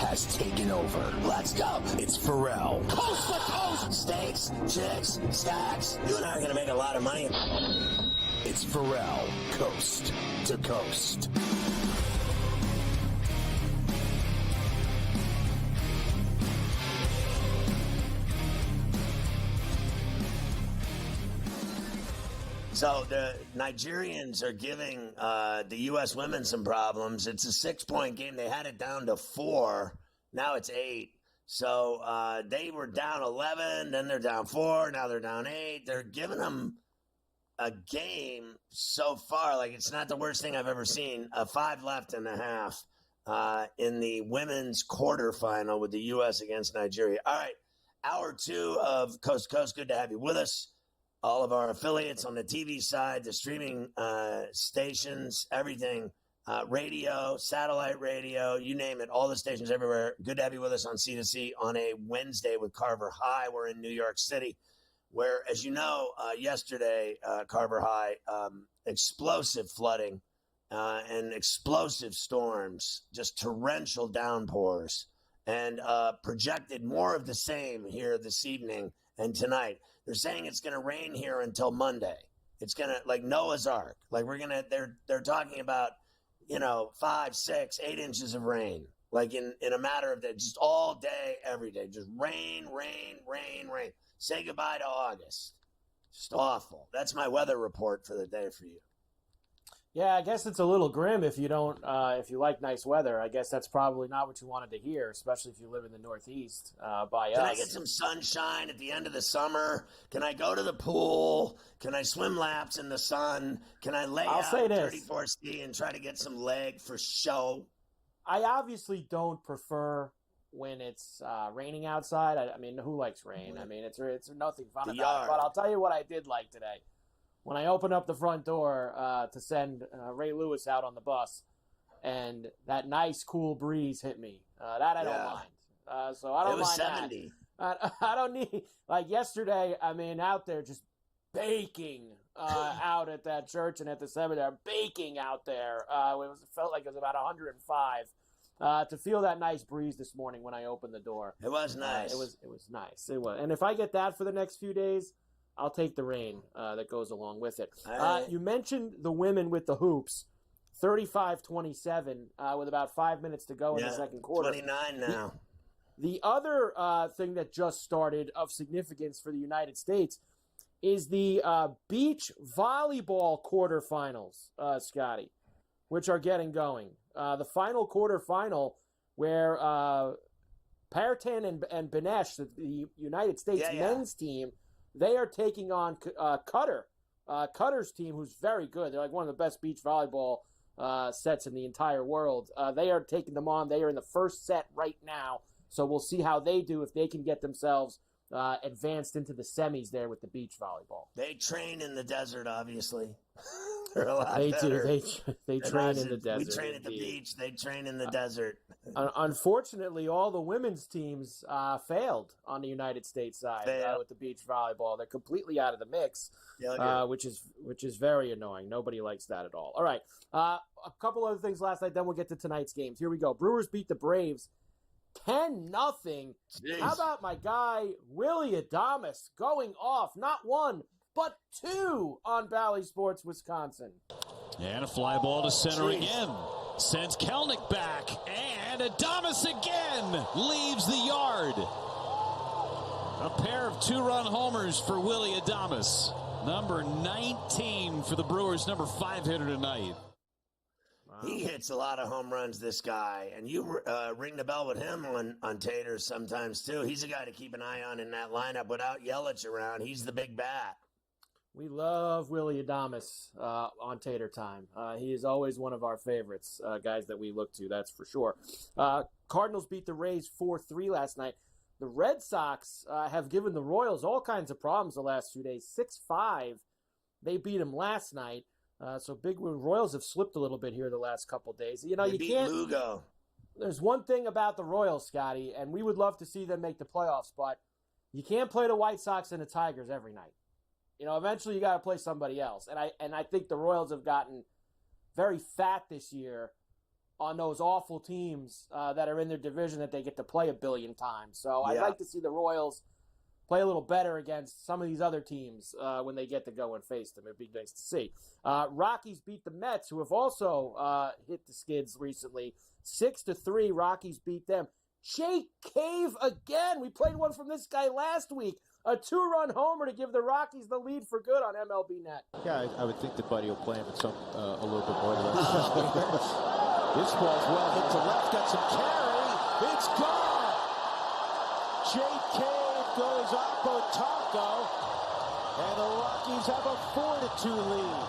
has taken over. Let's go. It's Ferrall. Coast to coast. Steaks, chicks, stacks. You and I are going to make a lot of money. It's Ferrall, coast to coast. So the Nigerians are giving the U.S. women some problems. It's a 6-point game. They had it down to 4. Now it's 8. So they were down 11. Then they're down 4. Now they're down 8. They're giving them a game so far. Like, it's not the worst thing I've ever seen. 5 left in the half in the women's quarterfinal with the U.S. against Nigeria. All right. Hour 2 of Coast to Coast. Good to have you with us. All of our affiliates on the TV side, the streaming stations, everything, radio, satellite radio, you name it, all the stations everywhere. Good to have you with us on C2C on a Wednesday with Carver High. We're in New York City, where, as you know, yesterday, Carver High, explosive flooding and explosive storms, just torrential downpours, and projected more of the same here this evening and tonight. They're saying it's going to rain here until Monday. It's going to, like Noah's Ark. Like, they're talking about, 5, 6, 8 inches of rain. Like in a matter of days, just all day, every day. Just rain, rain, rain, rain. Say goodbye to August. Just awful. That's my weather report for the day for you. Yeah, I guess it's a little grim if you don't, if you like nice weather. I guess that's probably not what you wanted to hear, especially if you live in the Northeast. By us, can I get some sunshine at the end of the summer? Can I go to the pool? Can I swim laps in the sun? Can I lay out 34C and try to get some leg for show? I obviously don't prefer when it's raining outside. I mean, who likes rain? I mean, it's nothing fun about it. But I'll tell you what I did like today. When I opened up the front door to send Ray Lewis out on the bus, and that nice, cool breeze hit me, that I don't mind. So I don't mind 70. That. I don't need, like yesterday, I mean, out there just baking out at that church and at the cemetery, baking out there. It felt like it was about 105. To feel that nice breeze this morning when I opened the door. It was nice. It was nice. It was. And if I get that for the next few days, I'll take the rain that goes along with it. You mentioned the women with the hoops, 35-27 with about 5 minutes to go in the second quarter. 29 now. The other thing that just started of significance for the United States is the beach volleyball quarterfinals, Scotty, which are getting going. The final quarterfinal where Partan and Benesh, the United States men's team, they are taking on Qatar. Qatar's team, who's very good. They're like one of the best beach volleyball sets in the entire world. They are taking them on. They are in the first set right now. So we'll see how they do if they can get themselves advanced into the semis there with the beach volleyball. They train in the desert, obviously. They're a lot they better. do. They train in the desert. We train at the beach. They train in the desert. Unfortunately, all the women's teams failed on the United States side with the beach volleyball. They're completely out of the mix, which is very annoying. Nobody likes that at all. All right, a couple other things last night. Then we'll get to tonight's games. Here we go. Brewers beat the Braves 10-0. How about my guy Willie Adames going off? Not one, but 2 on Bally Sports Wisconsin. And a fly ball to center again. Sends Kelnick back. And Adames again leaves the yard. A pair of 2-run homers for Willie Adames. Number 19 for the Brewers, number 5 hitter tonight. Wow. He hits a lot of home runs, this guy. And you ring the bell with him on Taters sometimes, too. He's a guy to keep an eye on in that lineup without Yelich around. He's the big bat. We love Willie Adames on Tater Time. He is always one of our favorites, guys that we look to, that's for sure. Cardinals beat the Rays 4-3 last night. The Red Sox have given the Royals all kinds of problems the last few days. 6-5. They beat them last night. So big Royals have slipped a little bit here the last couple days. You know, you can't. Lugo. There's one thing about the Royals, Scotty, and we would love to see them make the playoffs, but you can't play the White Sox and the Tigers every night. You know, eventually you got to play somebody else. And I think the Royals have gotten very fat this year on those awful teams that are in their division that they get to play a billion times. So I'd like to see the Royals play a little better against some of these other teams when they get to go and face them. It'd be nice to see. Rockies beat the Mets, who have also hit the skids recently. 6-3, Rockies beat them. Jake Cave again. We played one from this guy last week. A 2-run homer to give the Rockies the lead for good on MLB Net. Yeah, I would think that Buddy will play him at a little bit more than that. This ball's well hit to left, got some carry. It's gone. Jake Cave goes Oppo Taco, and the Rockies have a 4-2 lead.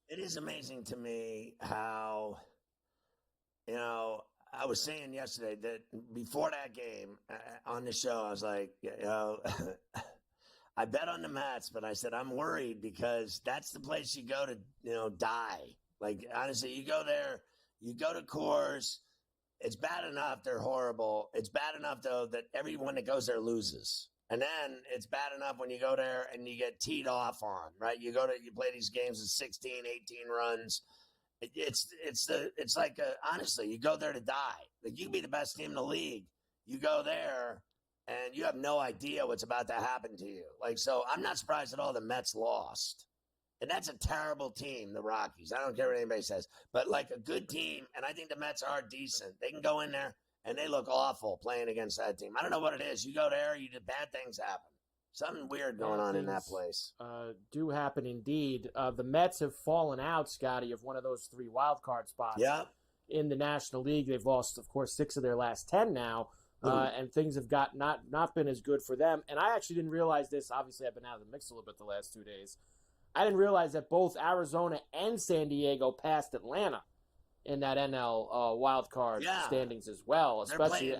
It is amazing to me how, I was saying yesterday that before that game on the show, I was like, I bet on the Mets, but I said, I'm worried because that's the place you go to, die. Like, honestly, you go there, you go to Coors. It's bad enough they're horrible. It's bad enough, though, that everyone that goes there loses. And then it's bad enough when you go there and you get teed off on, right? You play these games with 16, 18 runs. It's like, honestly, you go there to die. Like, you can be the best team in the league. You go there and you have no idea what's about to happen to you. Like, so I'm not surprised at all the Mets lost. And that's a terrible team, the Rockies. I don't care what anybody says. But like a good team, and I think the Mets are decent. They can go in there, and they look awful playing against that team. I don't know what it is. You go there, bad things happen. Something weird going on in that place. Do happen indeed. The Mets have fallen out, Scotty, of one of those 3 wild card spots in the National League. They've lost, of course, 6 of their last 10 now, and things have not been as good for them. And I actually didn't realize this. Obviously, I've been out of the mix a little bit the last 2 days. I didn't realize that both Arizona and San Diego passed Atlanta in that NL wild card standings as well. Especially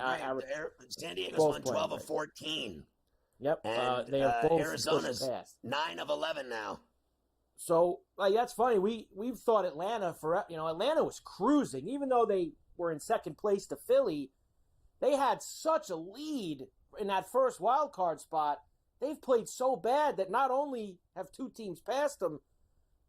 San Diego's won 12 of 14. Yep, and, they have both Arizona's passed. 9 of 11 now. So that's funny. We've thought Atlanta Atlanta was cruising, even though they were in second place to Philly. They had such a lead in that first wild card spot. They've played so bad that not only have 2 teams passed them,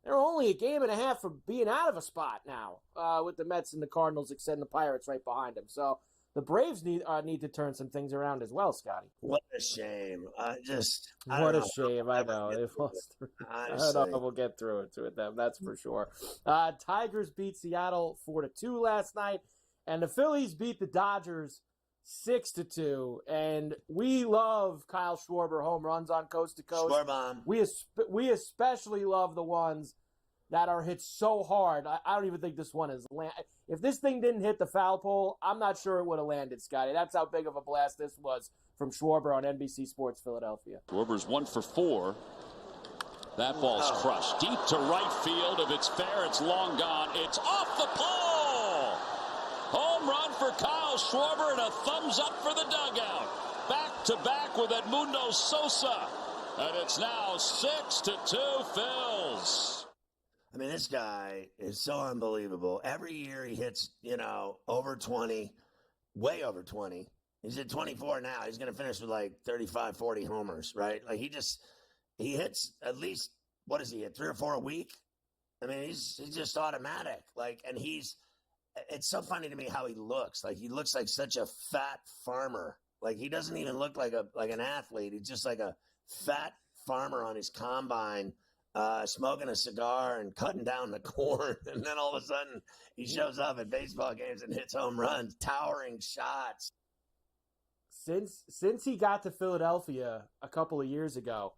they're only a game and a half from being out of a spot now, with the Mets and the Cardinals extending the Pirates right behind them. So the Braves need to turn some things around as well, Scotty. What a shame. What a shame. I know. They've lost 3. I don't know. We'll get through it to them. That's for sure. Tigers beat Seattle 4-2 last night, and the Phillies beat the Dodgers 6-2, and we love Kyle Schwarber home runs on Coast to Coast. Schwarbomb. We especially love the ones that are hit so hard. I don't even think this one is if this thing didn't hit the foul pole, I'm not sure it would have landed, Scotty. That's how big of a blast this was from Schwarber on NBC Sports Philadelphia. Schwarber's 1 for 4. That ball's crushed deep to right field. If it's fair, it's long gone. It's off the pole. Home run for Kyle Schwarber and a thumbs up for the dugout. Back to back with Edmundo Sosa. And it's now 6-2 Phils. I mean, this guy is so unbelievable. Every year he hits, over 20, way over 20. He's at 24 now. He's going to finish with like 35, 40 homers, right? Like he hits at least, what does he hit, 3 or 4 a week? I mean, he's just automatic. And it's so funny to me how he looks. Like, he looks like such a fat farmer. Like, he doesn't even look like an athlete. He's just like a fat farmer on his combine, smoking a cigar and cutting down the corn. And then all of a sudden he shows up at baseball games and hits home runs, towering shots. Since he got to Philadelphia a couple of years ago,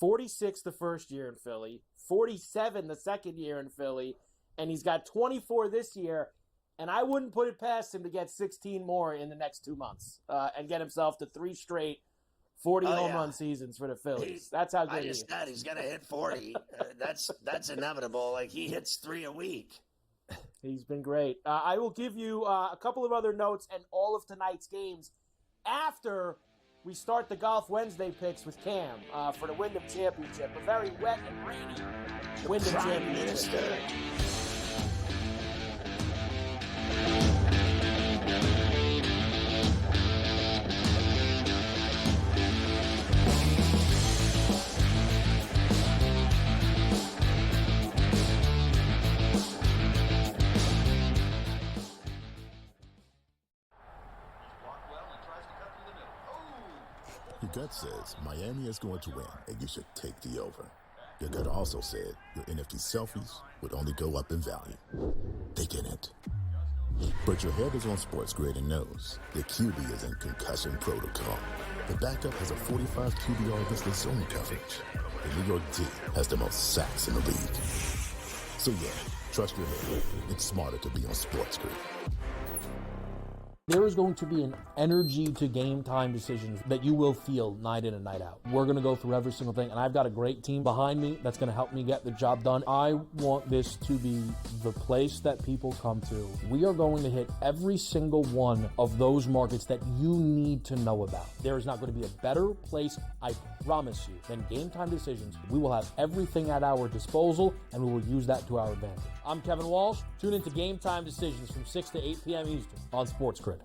46 the first year in Philly, 47 the second year in Philly, and he's got 24 this year. And I wouldn't put it past him to get 16 more in the next 2 months and get himself to 3 straight 40 home run seasons for the Phillies. That's how good he is. He's going to hit 40. That's inevitable. Like, he hits 3 a week. He's been great. I will give you a couple of other notes and all of tonight's games after we start the Golf Wednesday picks with Cam for the Wyndham Championship. A very wet and rainy Wyndham Championship. Your gut says Miami is going to win, and you should take the over. Your gut also said your NFT selfies would only go up in value. They didn't. But your head is on SportsGrid and knows the QB is in concussion protocol. The backup has a 45 QBR against zone coverage. The New York D has the most sacks in the league. So yeah, trust your head. It's smarter to be on SportsGrid. There is going to be an energy to game time decisions that you will feel night in and night out. We're going to go through every single thing, and I've got a great team behind me that's going to help me get the job done. I want this to be the place that people come to. We are going to hit every single one of those markets that you need to know about. There is not going to be a better place, I promise you, than Game Time Decisions. We will have everything at our disposal, and we will use that to our advantage. I'm Kevin Walsh. Tune into Game Time Decisions from 6 to 8 p.m. Eastern on SportsGrid.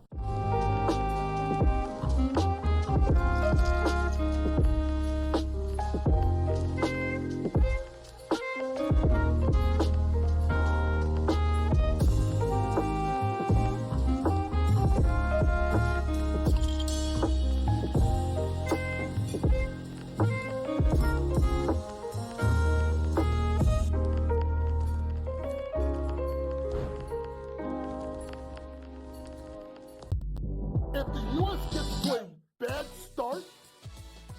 If the U.S. gets to a bad start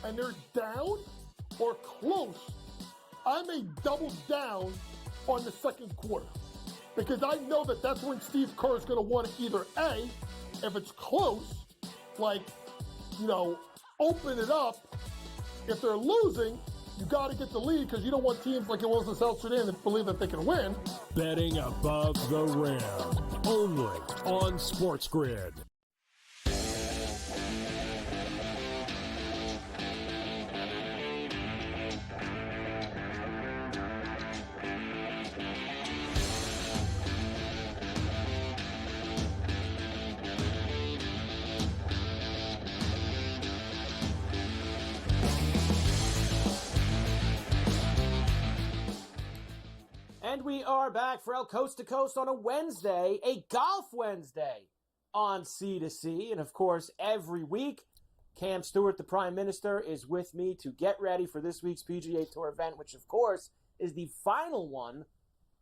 and they're down or close, I may double down on the second quarter because I know that that's when Steve Kerr is going to want to either A, if it's close, like, open it up. If they're losing, you got to get the lead because you don't want teams like it was in South Sudan that believe that they can win. Betting above the rim, only on SportsGrid. And we are back for El Coast to Coast on a Wednesday, a golf Wednesday on C2C. And of course, every week, Cam Stewart, the Prime Minister, is with me to get ready for this week's PGA Tour event, which of course is the final one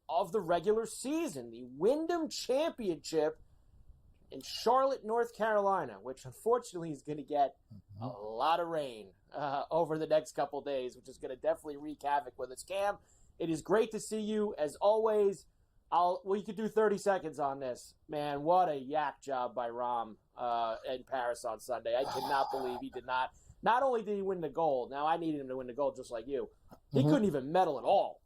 of the regular season, the Wyndham Championship in Charlotte, North Carolina, which unfortunately is going to get a lot of rain over the next couple days, which is going to definitely wreak havoc with us. Cam, it is great to see you, as always. We could do 30 seconds on this. Man, what a yak job by Rahm in Paris on Sunday. I cannot believe he did not. Not only did he win the gold, now I needed him to win the gold just like you. He couldn't even medal at all.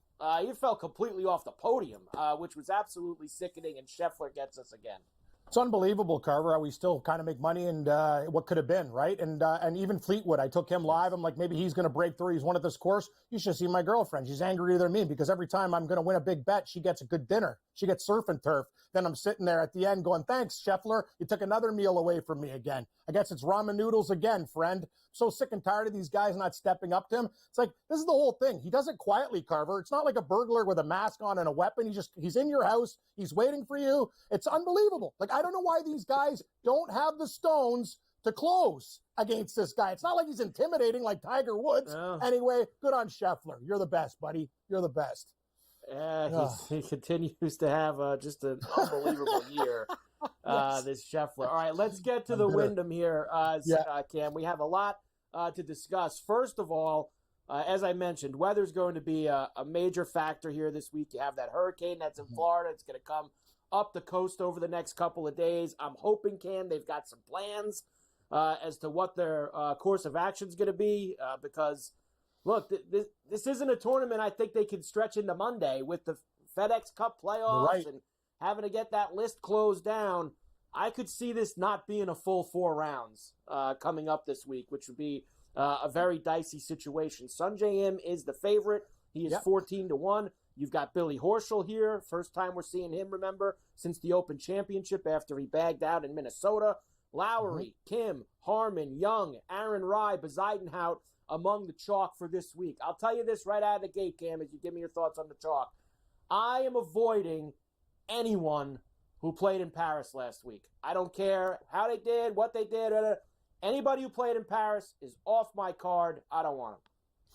He fell completely off the podium, which was absolutely sickening, and Scheffler gets us again. It's unbelievable, Carver, how we still kind of make money and what could have been, right? And even Fleetwood, I took him live. I'm like, maybe he's going to break through. He's won at this course. You should see my girlfriend. She's angrier than me because every time I'm going to win a big bet, she gets a good dinner. She gets surf and turf. Then I'm sitting there at the end going, thanks, Scheffler. You took another meal away from me again. I guess it's ramen noodles again, friend. So sick and tired of these guys not stepping up to him. It's like, this is the whole thing. He does it quietly, Carver. It's not like a burglar with a mask on and a weapon. He's in your house. He's waiting for you. It's unbelievable. Like, I don't know why these guys don't have the stones to close against this guy. It's not like he's intimidating like Tiger Woods. Oh. Anyway, good on Scheffler. You're the best, buddy. You're the best. He continues to have just an unbelievable year, this Scheffler. All right, let's get to the Wyndham here, Cam. We have a lot to discuss. First of all, as I mentioned, weather's going to be a major factor here this week. You have that hurricane that's in Florida. It's going to come up the coast over the next couple of days. I'm hoping, Cam, they've got some plans as to what their course of action is going to be because – look, this isn't a tournament I think they can stretch into Monday with the FedEx Cup playoffs and having to get that list closed down. I could see this not being a full 4 rounds coming up this week, which would be a very dicey situation. Sungjae Im is the favorite. He is 14-1. You've got Billy Horschel here. First time we're seeing him, remember, since the Open Championship after he bagged out in Minnesota. Lowry, Kim, Harmon, Young, Aaron Rai, Bezuidenhout, among the chalk for this week. I'll tell you this right out of the gate, Cam, as you give me your thoughts on the chalk. I am avoiding anyone who played in Paris last week. I don't care how they did, what they did. Anybody who played in Paris is off my card. I don't want him.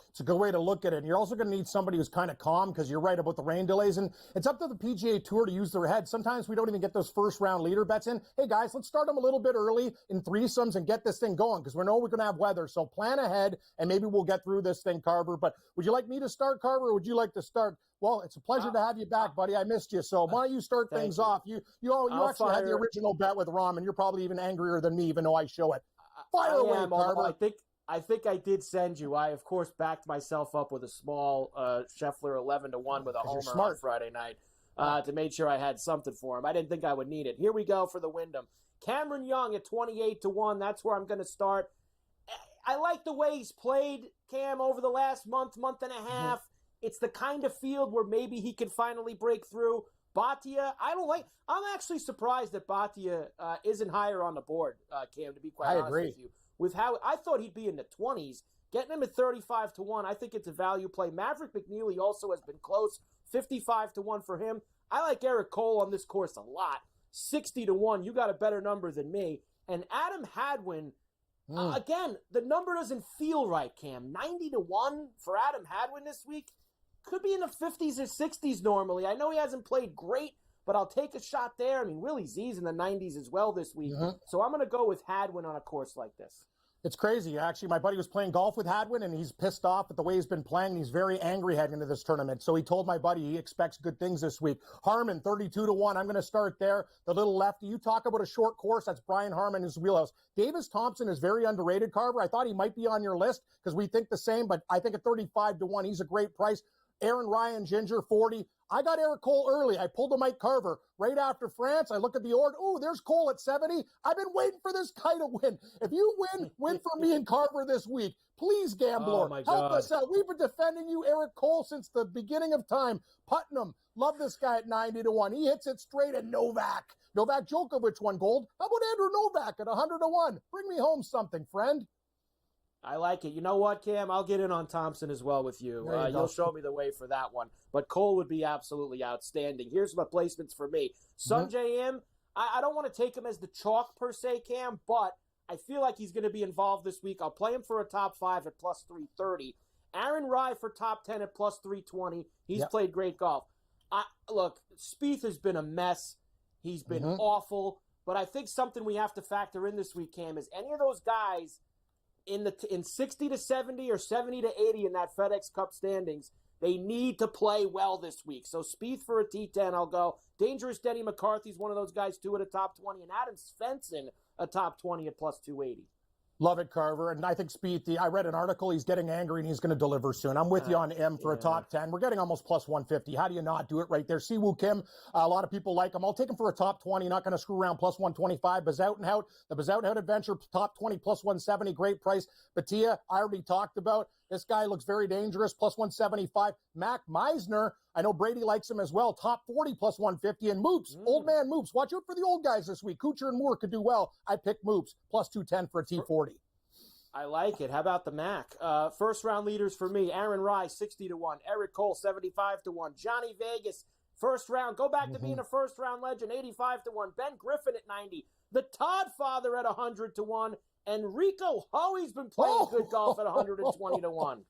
It's a good way to look at it. And you're also going to need somebody who's kind of calm, because you're right about the rain delays. And it's up to the PGA Tour to use their head. Sometimes we don't even get those first-round leader bets in. Hey, guys, let's start them a little bit early in threesomes and get this thing going, because we know we're going to have weather. So plan ahead, and maybe we'll get through this thing, Carver. But would you like me to start, Carver, or would you like to start? Well, it's a pleasure to have you back, buddy. I missed you. So why don't you start things off? You actually had the original bet with Rom, and you're probably even angrier than me, even though I show it. Fire away, Carver. I think I did send you. I, of course, backed myself up with a small Scheffler 11-1 with a homer on Friday night to make sure I had something for him. I didn't think I would need it. Here we go for the Wyndham. Cameron Young at 28-1. That's where I'm going to start. I like the way he's played, Cam, over the last month and a half. It's the kind of field where maybe he can finally break through. Bhatia, I'm actually surprised that Bhatia isn't higher on the board, Cam, to be quite honest with you. With how I thought he'd be in the 20s, getting him at 35-1, I think it's a value play. Maverick McNeely also has been close, 55-1 for him. I like Eric Cole on this course a lot, 60-1. You got a better number than me. And Adam Hadwin, again, the number doesn't feel right, Cam. 90-1 for Adam Hadwin this week. Could be in the 50s or 60s normally. I know he hasn't played great, but I'll take a shot there. I mean, Willie Z's in the 90s as well this week. So I'm going to go with Hadwin on a course like this. It's crazy. Actually, my buddy was playing golf with Hadwin, and he's pissed off at the way he's been playing. He's very angry heading into this tournament. So he told my buddy he expects good things this week. Harmon, 32-1. I'm going to start there. The little lefty. You talk about a short course. That's Brian Harmon, his wheelhouse. Davis Thompson is very underrated, Carver. I thought he might be on your list because we think the same, but I think at 35-1, he's a great price. Aaron Ryan, Ginger, 40. I got Eric Cole early. I pulled a Mike Carver right after France. I look at the order. Oh, there's Cole at 70. I've been waiting for this guy to win. If you win for me and Carver this week. Please, gambler, help us out. We've been defending you, Eric Cole, since the beginning of time. Putnam, love this guy at 90-1. He hits it straight at Novak. Novak Djokovic won gold. How about Andrew Novak at 100-1? Bring me home something, friend. I like it. You know what, Cam? I'll get in on Thompson as well with you. You'll show me the way for that one. But Cole would be absolutely outstanding. Here's my placements for me. Sungjae Im, I don't want to take him as the chalk per se, Cam, but I feel like he's going to be involved this week. I'll play him for a top 5 at plus 330. Aaron Rai for top 10 at plus 320. He's played great golf. Look, Spieth has been a mess. He's been awful. But I think something we have to factor in this week, Cam, is any of those guys in 60 to 70 or 70 to 80 in that FedEx Cup standings, they need to play well this week. So Spieth for a T10, I'll go. Dangerous Denny McCarthy's one of those guys, too, at a top 20. And Adam Svensson, a top 20 at plus 280. Love it, Carver. And I think Spieth, I read an article, he's getting angry and he's going to deliver soon. I'm with you on M for a top 10. We're getting almost plus 150. How do you not do it right there? Siwoo Kim, a lot of people like him. I'll take him for a top 20. Not going to screw around, plus 125. Bazoutenhout, the Bazoutenhout Adventure, top 20, plus 170. Great price. Batia, I already talked about. This guy looks very dangerous, plus 175. Mac Meisner, I know Brady likes him as well, top 40, plus 150. And Moops, old man Moops. Watch out for the old guys this week. Kuchar and Moore could do well. I picked Moops, plus 210 for a T40. I like it. How about the Mac? First round leaders for me. Aaron Rai, 60-1. Eric Cole, 75-1. Johnny Vegas, first round. Go back to being a first round legend, 85-1. Ben Griffin at 90. The Todd Father at 100-1. And Rico Hoey's been playing good golf at 120-1.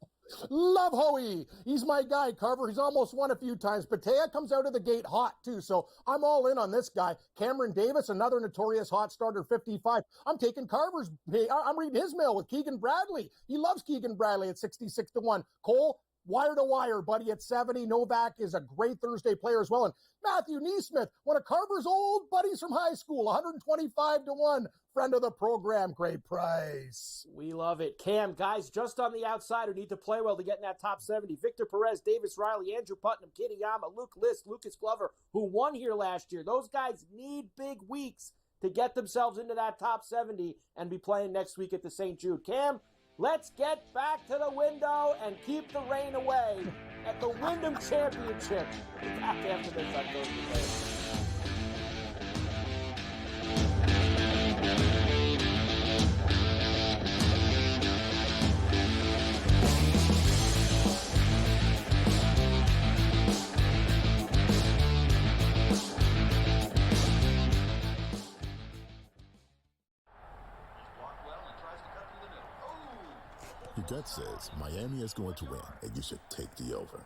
Love Hoey. He's my guy, Carver. He's almost won a few times. Batea comes out of the gate hot, too. So I'm all in on this guy. Cameron Davis, another notorious hot starter, 55. I'm taking Carver's. I'm reading his mail with Keegan Bradley. He loves Keegan Bradley at 66-1. Cole, wire to wire, buddy, at 70. Novak is a great Thursday player as well. And Matthew Neesmith, one of Carver's old buddies from high school, 125-1. Friend of the program, great price. We love it. Cam, guys just on the outside who need to play well to get in that top 70. Victor Perez, Davis Riley, Andrew Putnam, Kitayama, Luke List, Lucas Glover, who won here last year. Those guys need big weeks to get themselves into that top 70 and be playing next week at the St. Jude. Cam, let's get back to the window and keep the rain away at the Wyndham Championship. Back after this on Thursday. Your gut says Miami is going to win, and you should take the over.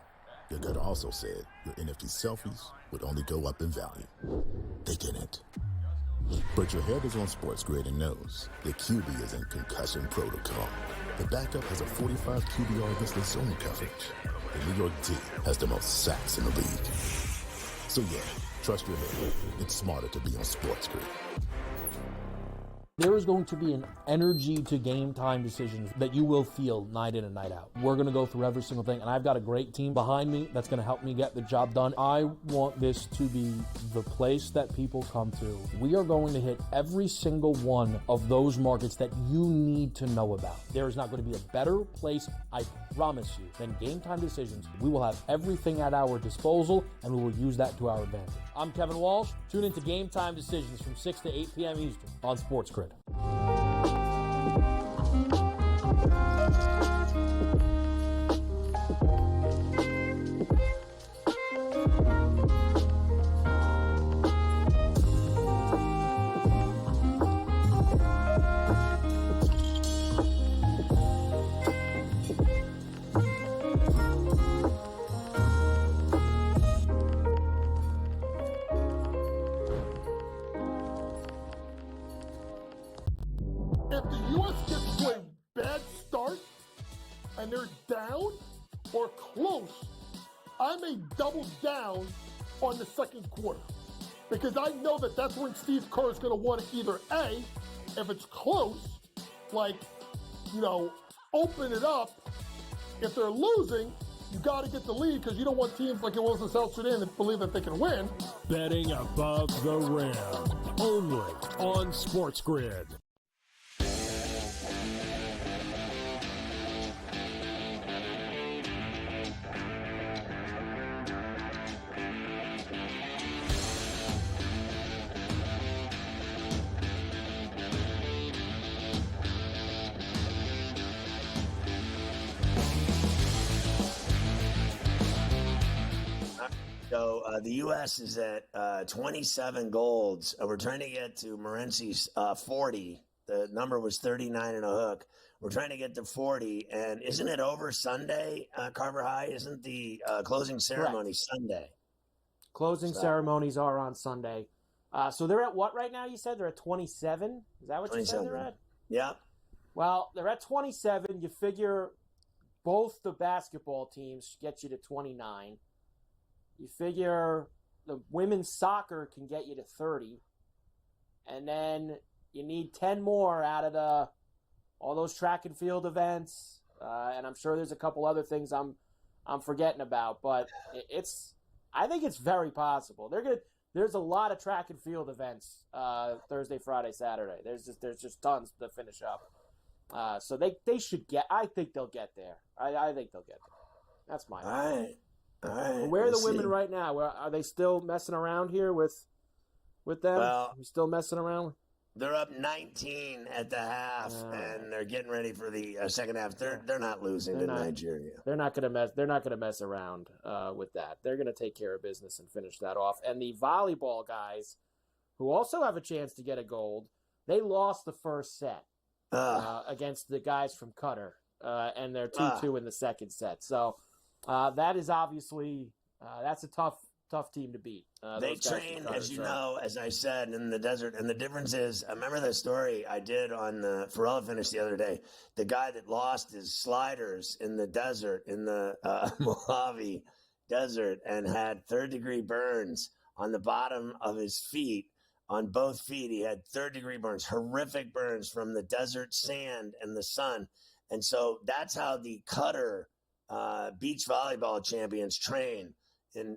Your gut also said your NFT selfies would only go up in value. They didn't. But your head is on SportsGrid and knows the QB is in concussion protocol. The backup has a 45 QBR against the zone coverage. The New York D has the most sacks in the league. So yeah, trust your head. It's smarter to be on SportsGrid. There is going to be an energy to game time decisions that you will feel night in and night out. We're going to go through every single thing, and I've got a great team behind me that's going to help me get the job done. I want this to be the place that people come to. We are going to hit every single one of those markets that you need to know about. There is not going to be a better place, I promise you, than Game Time Decisions. We will have everything at our disposal, and we will use that to our advantage. I'm Kevin Walsh. Tune into Game Time Decisions from 6 to 8 p.m. Eastern on SportsGrid. If the U.S. gets to a bad start and they're down or close, I may double down on the second quarter because I know that that's when Steve Kerr is going to want to either A, if it's close, like, open it up. If they're losing, you got to get the lead because you don't want teams like it was in South Sudan that believe that they can win. Betting above the rim, only on SportsGrid. So the U.S. is at 27 golds. We're trying to get to Morency's 40. The number was 39 and a hook. We're trying to get to 40. And isn't it over Sunday, Carver High? Isn't the closing ceremony Sunday? Closing ceremonies are on Sunday. So they're at what right now? You said they're at 27? Is that what you said they're at? Yeah. Well, they're at 27. You figure both the basketball teams get you to 29. You figure the women's soccer can get you to 30. And then you need 10 more out of all those track and field events. And I'm sure there's a couple other things I'm forgetting about. But I think it's very possible. There's a lot of track and field events Thursday, Friday, Saturday. There's just tons to finish up. So they should get. I think they'll get there. I think they'll get there. That's my opinion. All right. Where are the women right now? Are they still messing around here with them? Well, you still messing around? They're up 19 at the half, and they're getting ready for the second half. They're not losing to Nigeria. They're not going to mess around with that. They're going to take care of business and finish that off. And the volleyball guys, who also have a chance to get a gold, they lost the first set against the guys from Qatar, and they're 2-2 in the second set. So that is obviously that's a tough team to beat. They train, as you know, as I said, in the desert. And the difference is, I remember the story I did on the Ferrall finish the other day. The guy that lost his sliders in the desert, in the Mojave Desert, and had third-degree burns on the bottom of his feet. On both feet, he had third-degree burns, horrific burns from the desert sand and the sun. And so that's how the Qatar beach volleyball champions train. In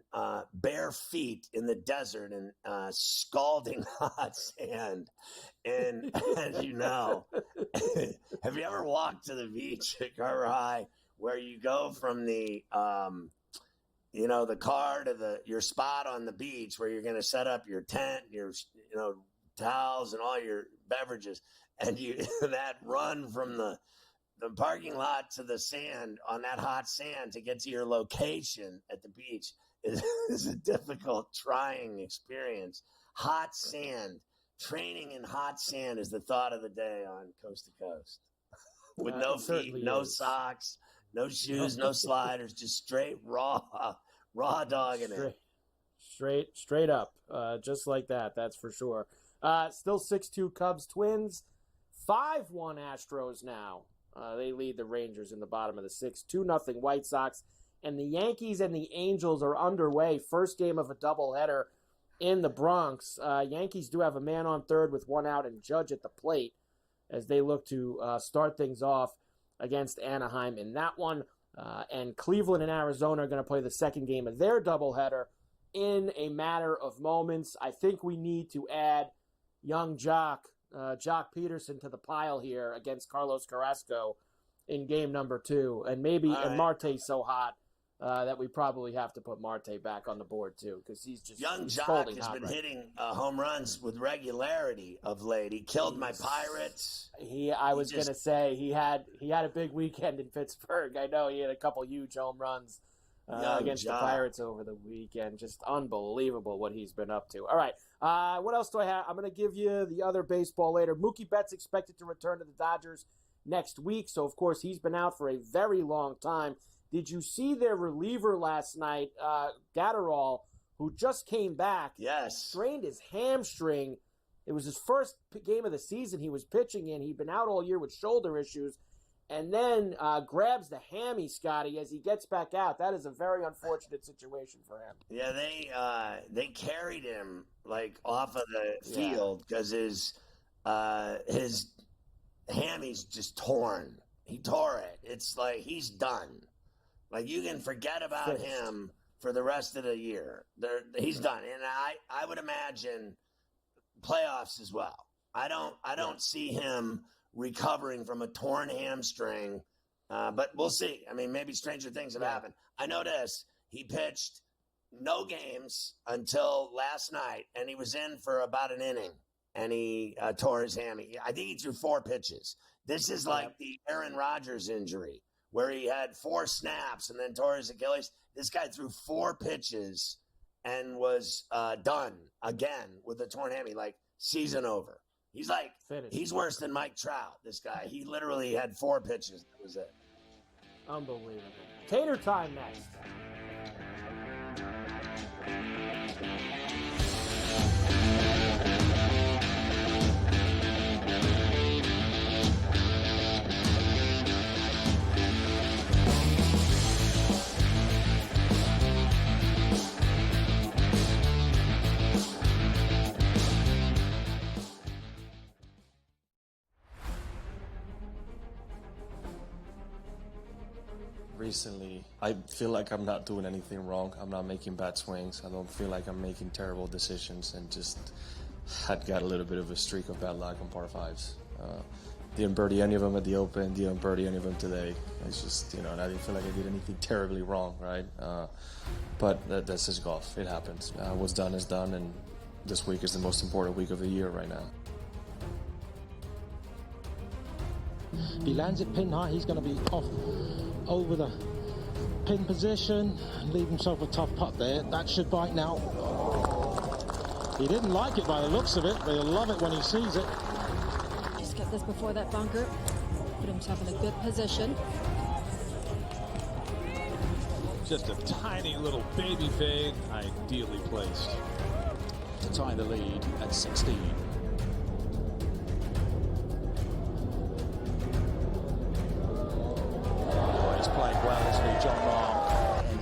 bare feet in the desert and scalding hot sand. And as you know, have you ever walked to the beach at Carver High where you go from the, the car to your spot on the beach where you're going to set up your tent, your, towels and all your beverages, and that run from the parking lot to the sand on that hot sand to get to your location at the beach is a difficult, trying experience. Hot sand, training in hot sand is the thought of the day on Coast to Coast. with no feet, no socks, no shoes, no sliders, just straight raw dogging it. Straight up, just like that. That's for sure. Still 6-2 Cubs Twins, 5-1 Astros now. They lead the Rangers in the bottom of the sixth. 2-0 White Sox, and the Yankees and the Angels are underway. First game of a doubleheader in the Bronx. Yankees do have a man on third with one out and Judge at the plate as they look to start things off against Anaheim in that one. And Cleveland and Arizona are going to play the second game of their doubleheader in a matter of moments. I think we need to add young Jock Peterson to the pile here against Carlos Carrasco in game number 2. And maybe and Marte's so hot that we probably have to put Marte back on the board too, because he's just young Jock has been hitting home runs with regularity of late. He killed my Pirates. I was going to say he had a big weekend in Pittsburgh. I know he had a couple huge home runs against the Pirates over the weekend. Just unbelievable what he's been up to. All right, what else do I have? I'm going to give you the other baseball later. Mookie Betts expected to return to the Dodgers next week, so of course he's been out for a very long time. Did you see their reliever last night, Gatterall, who just came back? Yes. Strained his hamstring. It was his first game of the season he was pitching in. He'd been out all year with shoulder issues. And then grabs the hammy, Scotty, as he gets back out. That is a very unfortunate situation for him. Yeah, they carried him like off of the field because his hammy's just torn. He tore it. It's like he's done. Like you can forget about him for the rest of the year. He's done, and I would imagine playoffs as well. I don't see him recovering from a torn hamstring, but we'll see. I mean, maybe stranger things have happened. I know this. He pitched no games until last night, and he was in for about an inning, and he tore his hammy. I think he threw 4 pitches. This is like the Aaron Rodgers injury, where he had 4 snaps and then tore his Achilles. This guy threw 4 pitches and was done again with a torn hammy, like season over. He's like, he's worse than Mike Trout, this guy. He literally had 4 pitches. That was it. Unbelievable. Tater time next. Recently, I feel like I'm not doing anything wrong. I'm not making bad swings. I don't feel like I'm making terrible decisions, and just had got a little bit of a streak of bad luck on par 5s. Didn't birdie any of them at the Open, didn't birdie any of them today. It's just, and I didn't feel like I did anything terribly wrong, right? But that's just golf. It happens. What's done is done, and this week is the most important week of the year right now. He lands it pin high. He's going to be off over the pin position and leave himself a tough putt there. That should bite now. He didn't like it by the looks of it, but he'll love it when he sees it. Just get this before that bunker. Put himself in a good position. Just a tiny little baby fade, ideally placed To tie the lead at 16.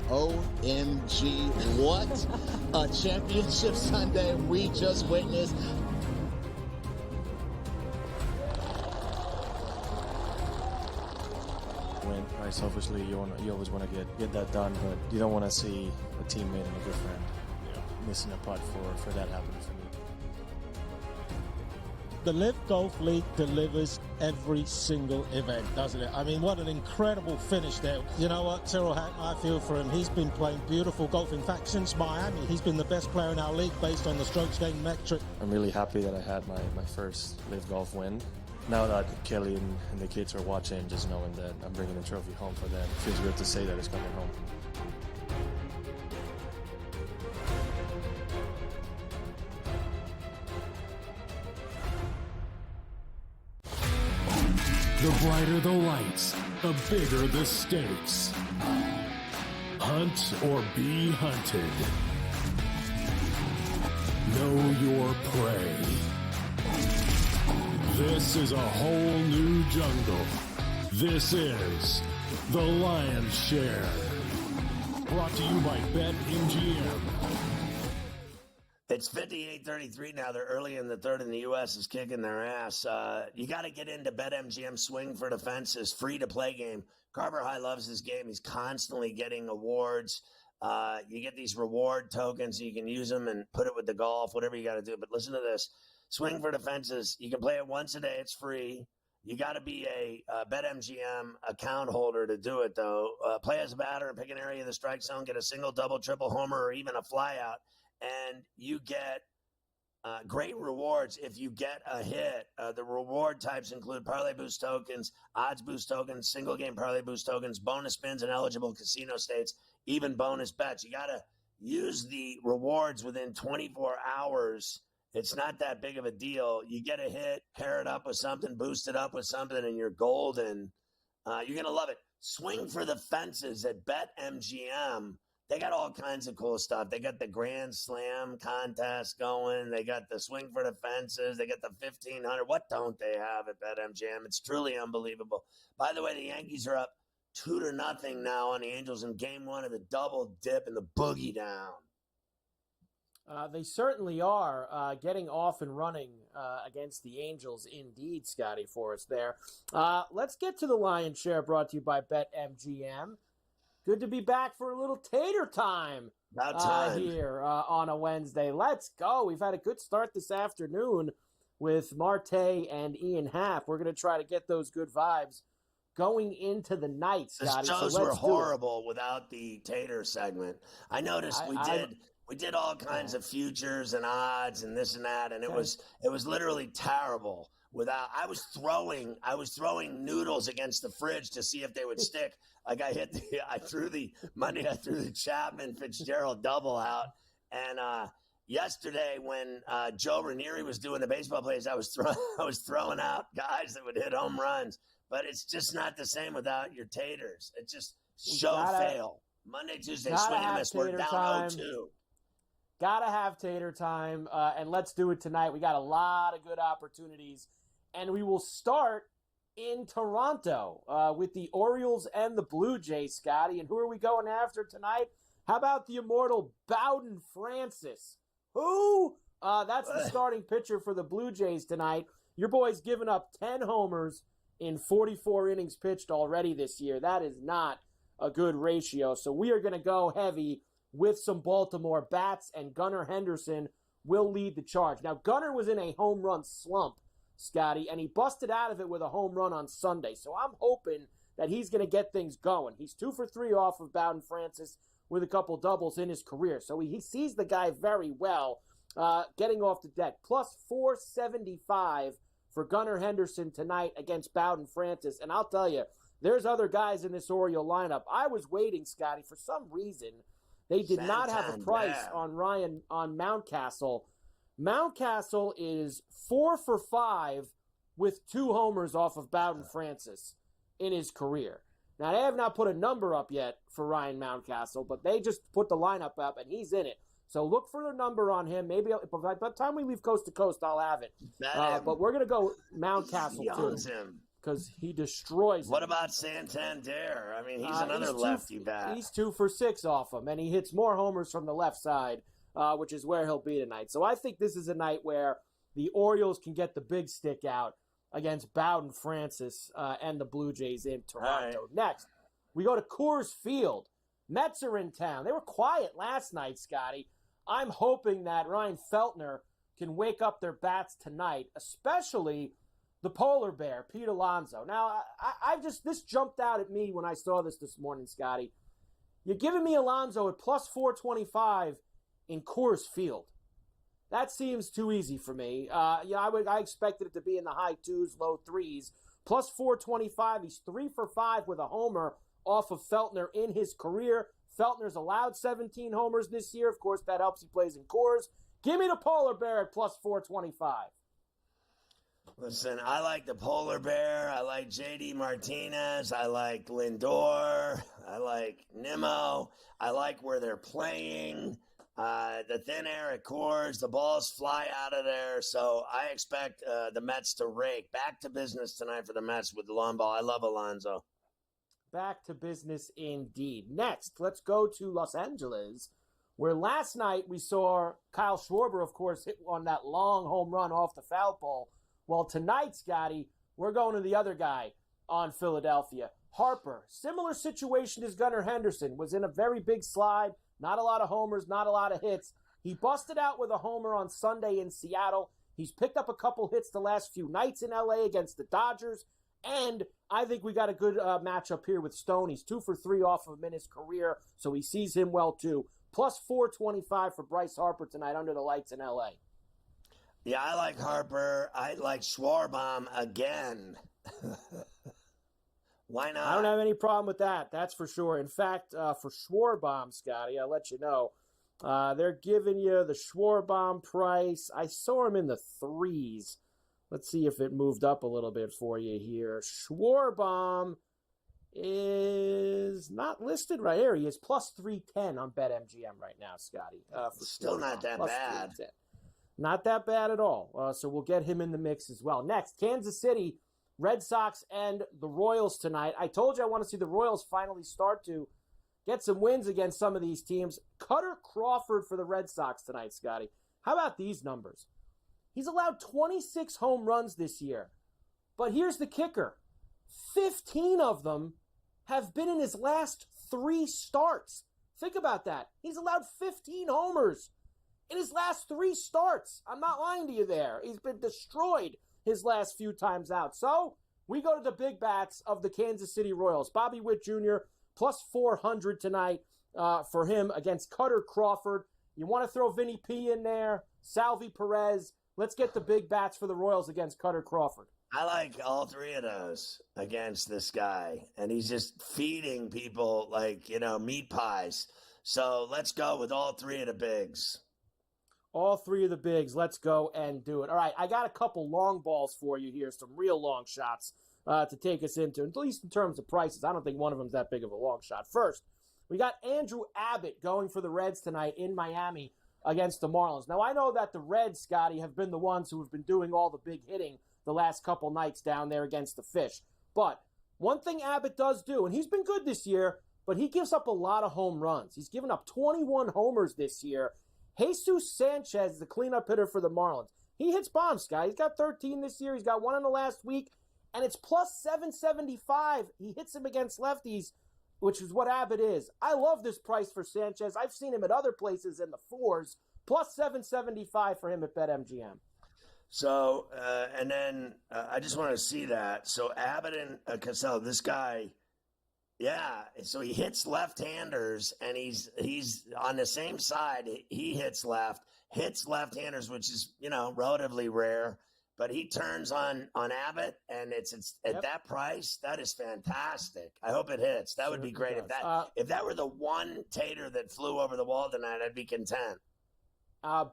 OMG, what a championship Sunday we just witnessed. Win, right? Selfishly, you always want to get that done, but you don't want to see a teammate and a good friend missing a putt for that happening for me. The Live Golf League delivers every single event, doesn't it? I mean, what an incredible finish there. You know what, Tyrrell Hatton, I feel for him. He's been playing beautiful golf. In fact, since Miami, he's been the best player in our league based on the strokes gained metric. I'm really happy that I had my first Live Golf win. Now that Kelly and the kids are watching, just knowing that I'm bringing the trophy home for them, it feels good to say that it's coming home. The brighter the lights, the bigger the stakes. Hunt or be hunted. Know your prey. This is a whole new jungle. This is The Lion's Share. Brought to you by BetMGM. It's 58-33 now. They're early in the third, and the U.S. is kicking their ass. You got to get into BetMGM. Swing for the Fences, free-to-play game. Carver High loves this game. He's constantly getting awards. You get these reward tokens. You can use them and put it with the golf, whatever you got to do. But listen to this. Swing for the Fences. You can play it once a day. It's free. You got to be a BetMGM account holder to do it, though. Play as a batter and pick an area of the strike zone. Get a single, double, triple, homer, or even a flyout. And you get great rewards if you get a hit. The reward types include parlay boost tokens, odds boost tokens, single game parlay boost tokens, bonus spins in eligible casino states, even bonus bets. You got to use the rewards within 24 hours. It's not that big of a deal. You get a hit, pair it up with something, boost it up with something, and you're golden. You're going to love it. Swing for the Fences at BetMGM. They got all kinds of cool stuff. They got the Grand Slam contest going. They got the Swing for the Fences. They got the 1,500. What don't they have at BetMGM? It's truly unbelievable. By the way, the Yankees are up 2-0 now on the Angels in game one of the double dip and the boogie down. They certainly are getting off and running against the Angels, indeed, Scotty, for us there. Let's get to the Lion's Share, brought to you by BetMGM. Good to be back for a little tater time, here on a Wednesday. Let's go. We've had a good start this afternoon with Marte and Ian Happ. We're going to try to get those good vibes going into the night, Scotty. The shows were horrible without the tater segment. I noticed we did all kinds of futures and odds and this and that, and it was literally terrible. I was throwing noodles against the fridge to see if they would stick. Like I threw the Chapman Fitzgerald double out, and yesterday when Joe Ranieri was doing the baseball plays, I was throwing out guys that would hit home runs. But it's just not the same without your taters. It's just fail. Monday, Tuesday, swing and miss. We're down 0-2. Gotta have tater time, and let's do it tonight. We got a lot of good opportunities, and we will start in Toronto with the Orioles and the Blue Jays, Scotty. And who are we going after tonight? How about the immortal Bowden Francis? Who? That's the starting pitcher for the Blue Jays tonight. Your boy's given up 10 homers in 44 innings pitched already this year. That is not a good ratio. So we are going to go heavy with some Baltimore bats, and Gunnar Henderson will lead the charge. Now, Gunnar was in a home run slump, Scotty, and he busted out of it with a home run on Sunday. So I'm hoping that he's going to get things going. He's 2 for 3 off of Bowden Francis with a couple doubles in his career. So he sees the guy very well, getting off the deck. Plus 475 for Gunnar Henderson tonight against Bowden Francis. And I'll tell you, there's other guys in this Oriole lineup. I was waiting, Scotty, for some reason. They did not have a price on Mountcastle. Mountcastle is 4 for 5 with 2 homers off of Bowden Francis in his career. Now, they have not put a number up yet for Ryan Mountcastle, but they just put the lineup up, and he's in it. So look for the number on him. Maybe by the time we leave coast to coast, I'll have it. But we're going to go Mountcastle, too, because he destroys him. What about Santander? I mean, he's another lefty bat. He's 2 for 6 off him, and he hits more homers from the left side, which is where he'll be tonight. So I think this is a night where the Orioles can get the big stick out against Bowden Francis and the Blue Jays in Toronto. Right. Next, we go to Coors Field. Mets are in town. They were quiet last night, Scotty. I'm hoping that Ryan Feltner can wake up their bats tonight, especially the polar bear, Pete Alonso. Now, this jumped out at me when I saw this morning, Scotty. You're giving me Alonso at plus 425 in Coors Field. That seems too easy for me. I expected it to be in the high 2s, low 3s. Plus 425. He's 3 for 5 with a homer off of Feltner in his career. Feltner's allowed 17 homers this year. Of course, that helps he plays in Coors. Give me the polar bear at plus 425. Listen, I like the polar bear. I like JD Martinez. I like Lindor. I like Nimmo. I like where they're playing. The thin air at Coors. The balls fly out of there. So I expect the Mets to rake. Back to business tonight for the Mets with the long ball. I love Alonso. Back to business indeed. Next, let's go to Los Angeles, where last night we saw Kyle Schwarber, of course, hit on that long home run off the foul pole. Well, tonight, Scotty, we're going to the other guy on Philadelphia. Harper, similar situation as Gunnar Henderson, was in a very big slide, not a lot of homers, not a lot of hits. He busted out with a homer on Sunday in Seattle. He's picked up a couple hits the last few nights in LA against the Dodgers, and I think we got a good matchup here with Stone. He's 2 for 3 off of him in his career, so he sees him well too. Plus 425 for Bryce Harper tonight under the lights in LA. Yeah, I like Harper. I like Schwarber again. Why not? I don't have any problem with that. That's for sure. In fact, for Schwarber, Scotty, I'll let you know, they're giving you the Schwarber price. I saw him in the 3s. Let's see if it moved up a little bit for you here. Schwarber is not listed right here. He is plus 310 on BetMGM right now, Scotty. Still not that bad. Not that bad at all. So we'll get him in the mix as well. Next, Kansas City, Red Sox and the Royals tonight. I told you I want to see the Royals finally start to get some wins against some of these teams. Cutter Crawford for the Red Sox tonight, Scotty. How about these numbers? He's allowed 26 home runs this year. But here's the kicker. 15 of them have been in his last 3 starts. Think about that. He's allowed 15 homers in his last 3 starts. I'm not lying to you there. He's been destroyed his last few times out. So we go to the big bats of the Kansas City Royals. Bobby Witt Jr. plus 400 tonight for him against Cutter Crawford. You want to throw Vinny P in there, Salvi Perez. Let's get the big bats for the Royals against Cutter Crawford. I like all 3 of those against this guy. And he's just feeding people like, meat pies. So let's go with all 3 of the bigs. All 3 of the bigs. Let's go and do it. All right, I got a couple long balls for you here, some real long shots to take us into, at least in terms of prices. I don't think one of them's that big of a long shot. First, we got Andrew Abbott going for the Reds tonight in Miami against the Marlins. Now, I know that the Reds, Scotty, have been the ones who have been doing all the big hitting the last couple nights down there against the Fish. But one thing Abbott does do, and he's been good this year, but he gives up a lot of home runs. He's given up 21 homers this year. Jesus Sanchez, the cleanup hitter for the Marlins. He hits bombs, Scott. He's got 13 this year. He's got 1 in the last week, and it's plus 775. He hits him against lefties, which is what Abbott is. I love this price for Sanchez. I've seen him at other places in the 4s. Plus 775 for him at BetMGM. So, and then I just want to see that. So Abbott and Cassell, this guy, yeah. So he hits left-handers, and he's on the same side. He hits left-handers, which is relatively rare. But he turns on Abbott, and it's at that price. That is fantastic. I hope it hits. That would be great if that were the one tater that flew over the wall tonight. I'd be content.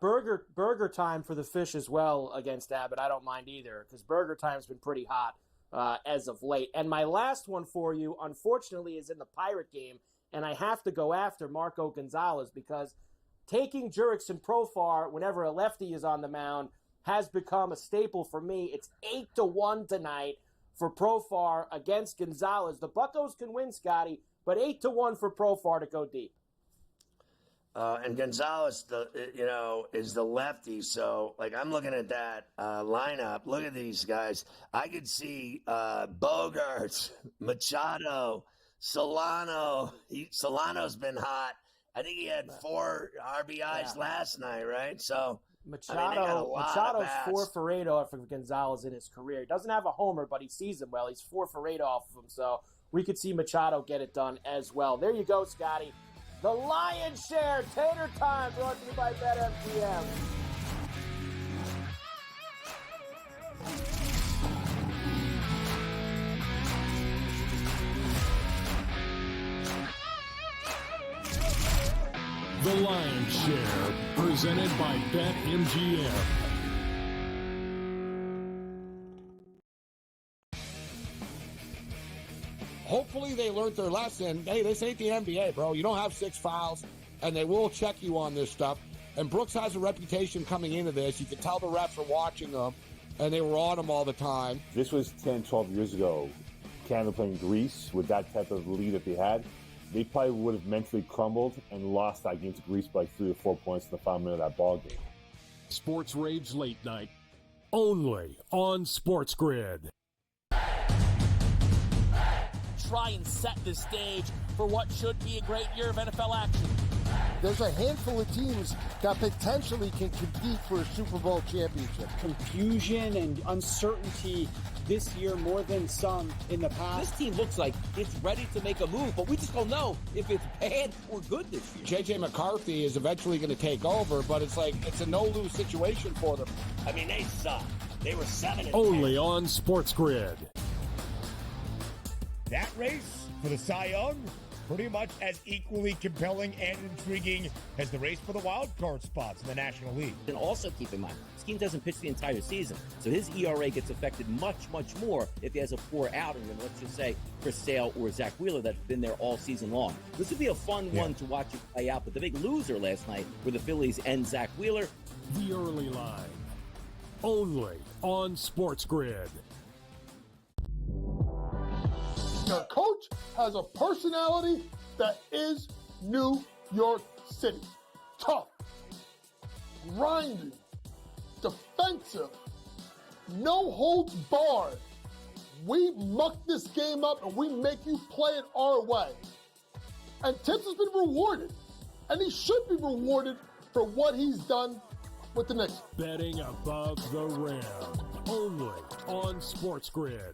Burger time for the Fish as well against Abbott. I don't mind either because Burger time's been pretty hot as of late. And my last one for you, unfortunately, is in the Pirate game, and I have to go after Marco Gonzalez because taking Jurickson Profar whenever a lefty is on the mound has become a staple for me. It's 8-1 tonight for Profar against Gonzalez. The Buccos can win, Scotty, but 8-1 for Profar to go deep. And Gonzalez, is the lefty. So, I'm looking at that lineup. Look at these guys. I could see Bogaerts, Machado, Solano. Solano's been hot. I think he had 4 RBIs last night, right? So Machado's 4 for 8 off of Gonzalez in his career. He doesn't have a homer, but he sees him well. He's 4 for 8 off of him. So we could see Machado get it done as well. There you go, Scotty. The Lion's Share Tater Time brought to you by BetMGM. The Lion's Share, presented by BetMGM. hopefully they learned their lesson. Hey, this ain't the NBA, bro. You don't have 6 fouls, and they will check you on this stuff. And Brooks has a reputation coming into this. You can tell the refs are watching him, and they were on him all the time. This was 10, 12 years ago. Canada playing Greece with that type of lead that they had. They probably would have mentally crumbled and lost that game to Greece by 3 or 4 points in the final minute of that ball game. Sports Rage Late Night, only on SportsGrid. Try and set the stage for what should be a great year of NFL action. There's a handful of teams that potentially can compete for a Super Bowl championship. Confusion and uncertainty this year more than some in the past. This team looks like it's ready to make a move, but we just don't know if it's bad or good this year. J.J. McCarthy is eventually going to take over, but it's a no-lose situation for them. I mean, they suck. They were 7-10. Only on SportsGrid. That race for the Cy Young, pretty much as equally compelling and intriguing as the race for the wild card spots in the National League. And also keep in mind, this team doesn't pitch the entire season, so his ERA gets affected much, much more if he has a poor outing than, let's just say, Chris Sale or Zach Wheeler that's been there all season long. This would be a fun one to watch it play out, but the big loser last night were the Phillies and Zach Wheeler. The early line, only on SportsGrid. Their coach has a personality that is New York City. Tough, grinding, defensive, no holds barred. We muck this game up and we make you play it our way. And Tibbs has been rewarded. And he should be rewarded for what he's done with the Knicks. Betting above the rim, only on SportsGrid.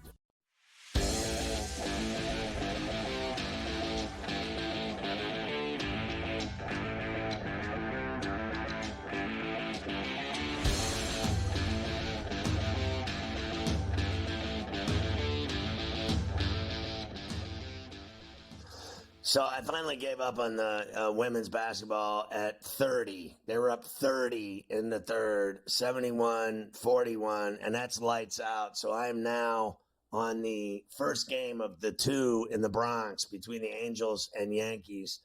So I finally gave up on the women's basketball at 30. They were up 30 in the third, 71-41, and that's lights out. So I am now on the first game of the 2 in the Bronx between the Angels and Yankees.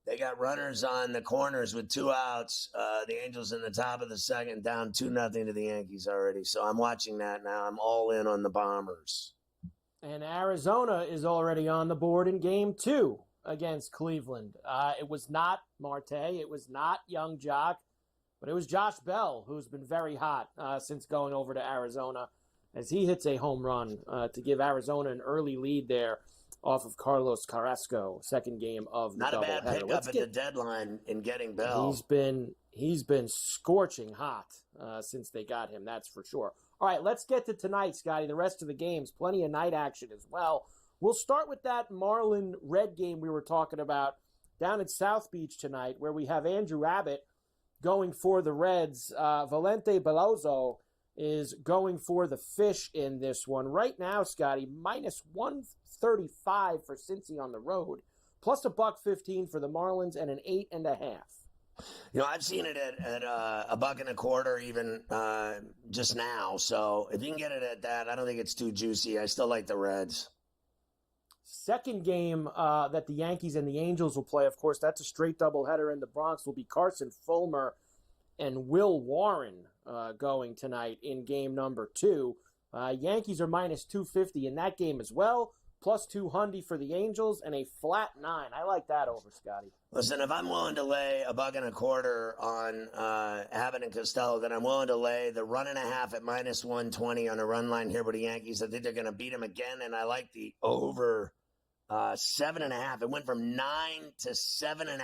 They got runners on the corners with 2 outs. The Angels in the top of the second, down 2-0 to the Yankees already. So I'm watching that now. I'm all in on the Bombers. And Arizona is already on the board in game 2 against Cleveland. It was not Marte. It was not young Jock. But it was Josh Bell, who's been very hot since going over to Arizona, as he hits a home run to give Arizona an early lead there off of Carlos Carrasco, second game of the doubleheader. Not a bad pickup at the deadline in getting Bell. He's been scorching hot since they got him, that's for sure. All right, let's get to tonight, Scotty. The rest of the games, plenty of night action as well. We'll start with that Marlin Red game we were talking about down at South Beach tonight, where we have Andrew Abbott going for the Reds. Valente Belloso is going for the Fish in this one. Right now, Scotty, minus 135 for Cincy on the road, plus $1.15 for the Marlins and an 8.5. You know, I've seen it at $1.25 even just now. So if you can get it at that, I don't think it's too juicy. I still like the Reds. Second game that the Yankees and the Angels will play, of course, that's a straight doubleheader in the Bronx, will be Carson Fulmer and Will Warren going tonight in game number 2. Yankees are minus 250 in that game as well, plus 200 for the Angels, and a flat 9. I like that over, Scotty. Listen, if I'm willing to lay $1.25 on Abbott and Costello, then I'm willing to lay the 1.5 at minus 120 on a run line here with the Yankees. I think they're going to beat them again, and I like the over 7.5. It went from 9 to 7.5.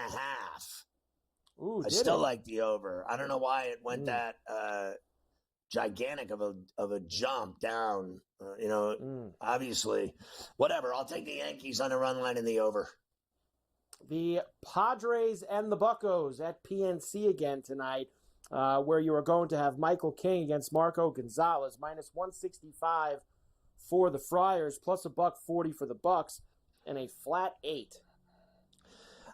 Ooh, I still like the over. I don't know why it went that gigantic of a jump down. Obviously, whatever. I'll take the Yankees on a run line in the over. The Padres and the Buccos at PNC again tonight, where you are going to have Michael King against Marco Gonzalez, minus 165 for the Friars, plus $1.40 for the Bucks, and a flat 8.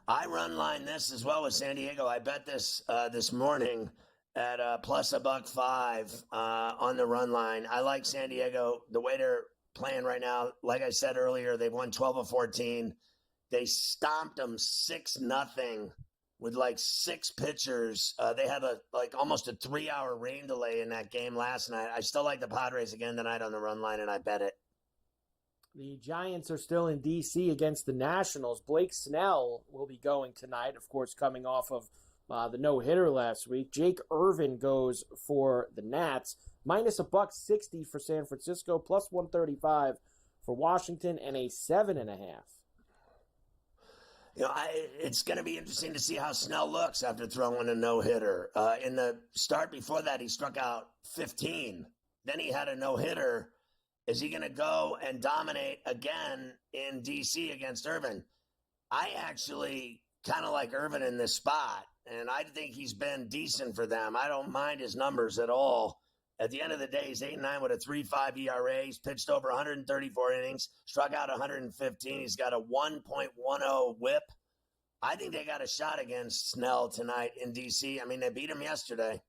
I run line this as well with San Diego. I bet this this morning at plus $1.05 on the run line. I like San Diego, the way they're playing right now. Like I said earlier, they've won 12 of 14. They stomped them 6-0 with like 6 pitchers. They had almost a 3-hour rain delay in that game last night. I still like the Padres again tonight on the run line, and I bet it. The Giants are still in D.C. against the Nationals. Blake Snell will be going tonight, of course, coming off of the no-hitter last week. Jake Irvin goes for the Nats. Minus $1.60 for San Francisco, plus 135 for Washington, and a 7.5. It's going to be interesting to see how Snell looks after throwing a no-hitter. In the start before that, he struck out 15. Then he had a no-hitter. Is he going to go and dominate again in D.C. against Irvin? I actually kind of like Irvin in this spot, and I think he's been decent for them. I don't mind his numbers at all. At the end of the day, he's 8-9 with a 3.5 ERA. He's pitched over 134 innings, struck out 115. He's got a 1.10 whip. I think they got a shot against Snell tonight in D.C. I mean, they beat him yesterday.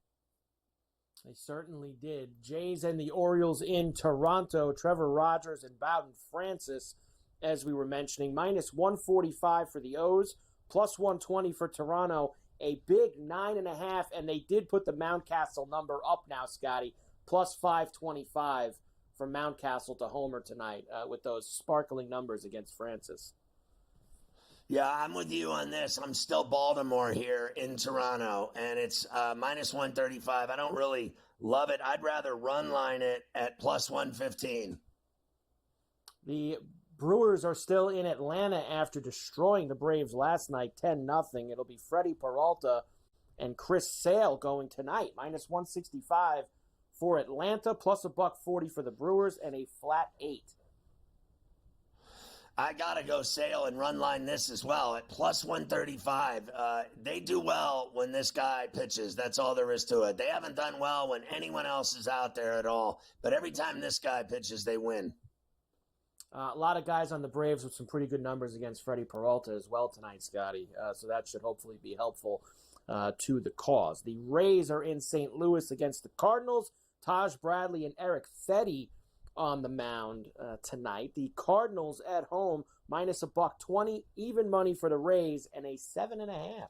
They certainly did. Jays and the Orioles in Toronto. Trevor Rogers and Bowden Francis, as we were mentioning. Minus 145 for the O's, plus 120 for Toronto. A big 9.5, and they did put the Mountcastle number up now, Scotty. Plus 525 for Mountcastle to homer tonight with those sparkling numbers against Francis. Yeah, I'm with you on this. I'm still Baltimore here in Toronto, and it's minus 135. I don't really love it. I'd rather run line it at plus 115. The Brewers are still in Atlanta after destroying the Braves last night, 10-0. It'll be Freddie Peralta and Chris Sale going tonight. Minus 165 for Atlanta, plus $1.40 for the Brewers, and a flat 8. I got to go Sale and run line this as well at plus 135. They do well when this guy pitches. That's all there is to it. They haven't done well when anyone else is out there at all. But every time this guy pitches, they win. A lot of guys on the Braves with some pretty good numbers against Freddie Peralta as well tonight, Scotty. So that should hopefully be helpful to the cause. The Rays are in St. Louis against the Cardinals. Taj Bradley and Eric Fetty on the mound tonight. The Cardinals at home, minus $1.20, even money for the Rays, and a 7.5.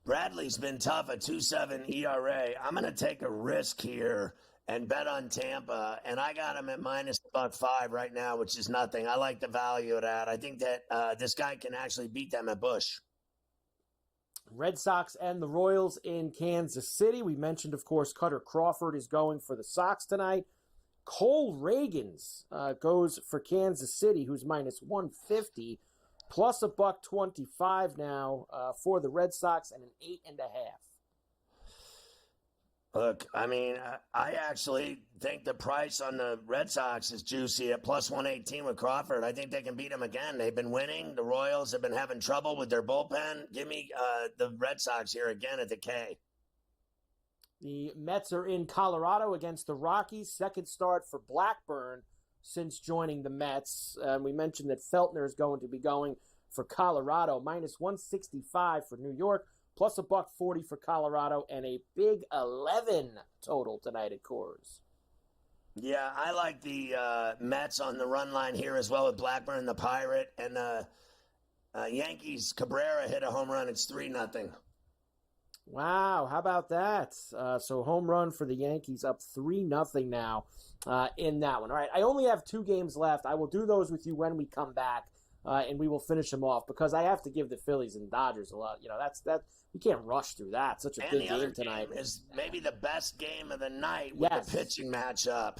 Bradley's been tough, a 2.7 ERA. I'm going to take a risk here and bet on Tampa, and I got him at minus $1.05 right now, which is nothing. I like the value of that. I think that this guy can actually beat them at Busch. Red Sox and the Royals in Kansas City. We mentioned, of course, Cutter Crawford is going for the Sox tonight. Cole Reagans goes for Kansas City, who's minus 150, plus $1.25 now for the Red Sox, and an 8.5. Look, I mean, I actually think the price on the Red Sox is juicy at plus 118 with Crawford. I think they can beat them again. They've been winning. The Royals have been having trouble with their bullpen. Give me the Red Sox here again at the K. The Mets are in Colorado against the Rockies. Second start for Blackburn since joining the Mets. We mentioned that Feltner is going to be going for Colorado. Minus 165 for New York. Plus $1.40 for Colorado. And a big 11 total tonight at Coors. Yeah, I like the Mets on the run line here as well with Blackburn, the Pirate. And the Yankees, Cabrera hit a home run. It's 3-0. Wow, how about that? So home run for the Yankees, up 3-0 now in that one. All right, I only have 2 games left. I will do those with you when we come back, and we will finish them off because I have to give the Phillies and Dodgers a lot. You know, that's we can't rush through that. Such a big game tonight. Game is maybe the best game of the night with the pitching matchup.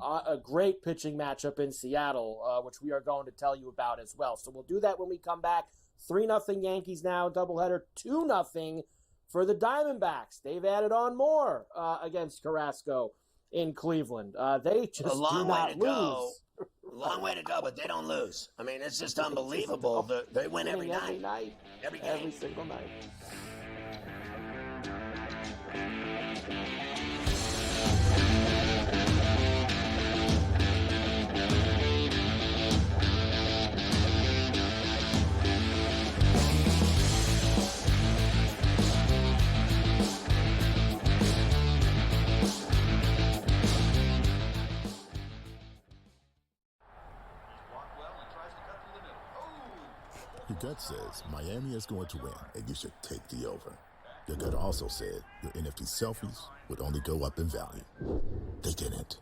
A great pitching matchup in Seattle, which we are going to tell you about as well. So we'll do that when we come back. 3-0 Yankees now, doubleheader. 2-0 for the Diamondbacks. They've added on more against Carrasco in Cleveland. They just do not lose. A long way to go, but they don't lose. I mean, it's just unbelievable. They win every night. Every game. Every single night. Your gut says Miami is going to win, and you should take the over. Your gut also said your NFT selfies would only go up in value. They didn't.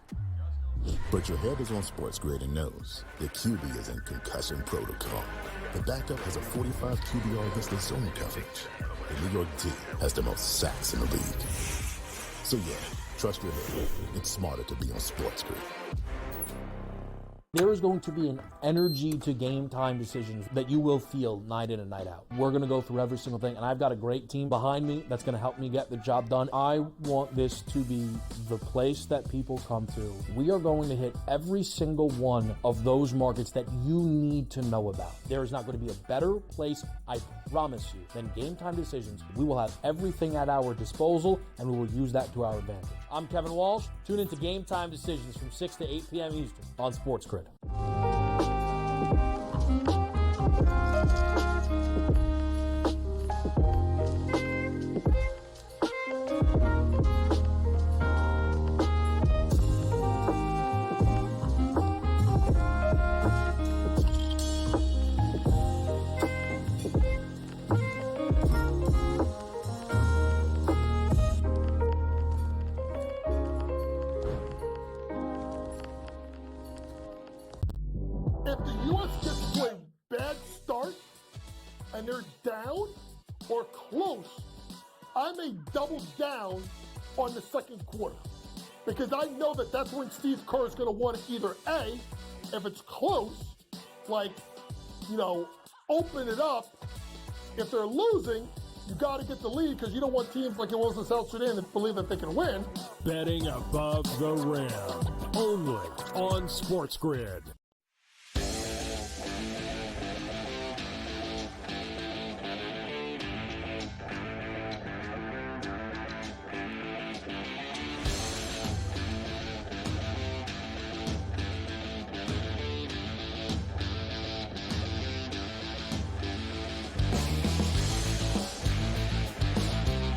But your head is on SportsGrid and knows the QB is in concussion protocol. The backup has a 45 QBR against the zone coverage. The New York D has the most sacks in the league. So yeah, trust your head. It's smarter to be on SportsGrid. There is going to be an energy to game time decisions that you will feel night in and night out. We're going to go through every single thing, and I've got a great team behind me that's going to help me get the job done. I want this to be the place that people come to. We are going to hit every single one of those markets that you need to know about. There is not going to be a better place, I promise you, than Game Time Decisions. We will have everything at our disposal, and we will use that to our advantage. I'm Kevin Walsh. Tune into Game Time Decisions from 6 to 8 p.m. Eastern on SportsGrid. If the U.S. gets to a bad start and they're down or close, I may double down on the second quarter because I know that that's when Steve Kerr is going to want to either A, if it's close, like, open it up. If they're losing, you got to get the lead because you don't want teams like it was in South Sudan that believe that they can win. Betting above the rim, only on SportsGrid.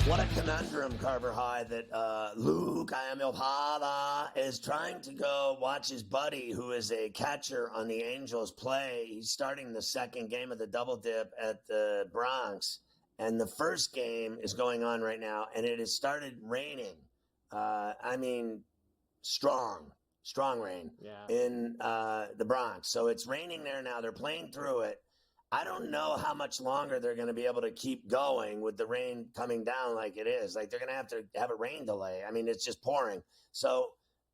What a conundrum, Carver High, that Luke, I am your father, is trying to go watch his buddy, who is a catcher on the Angels, play. He's starting the second game of the double dip at the Bronx, and the first game is going on right now, and it has started raining. Strong rain in the Bronx. So it's raining there now. They're playing through it. I don't know how much longer they're going to be able to keep going with the rain coming down like it is. Like, they're going to have a rain delay. I mean, it's just pouring. So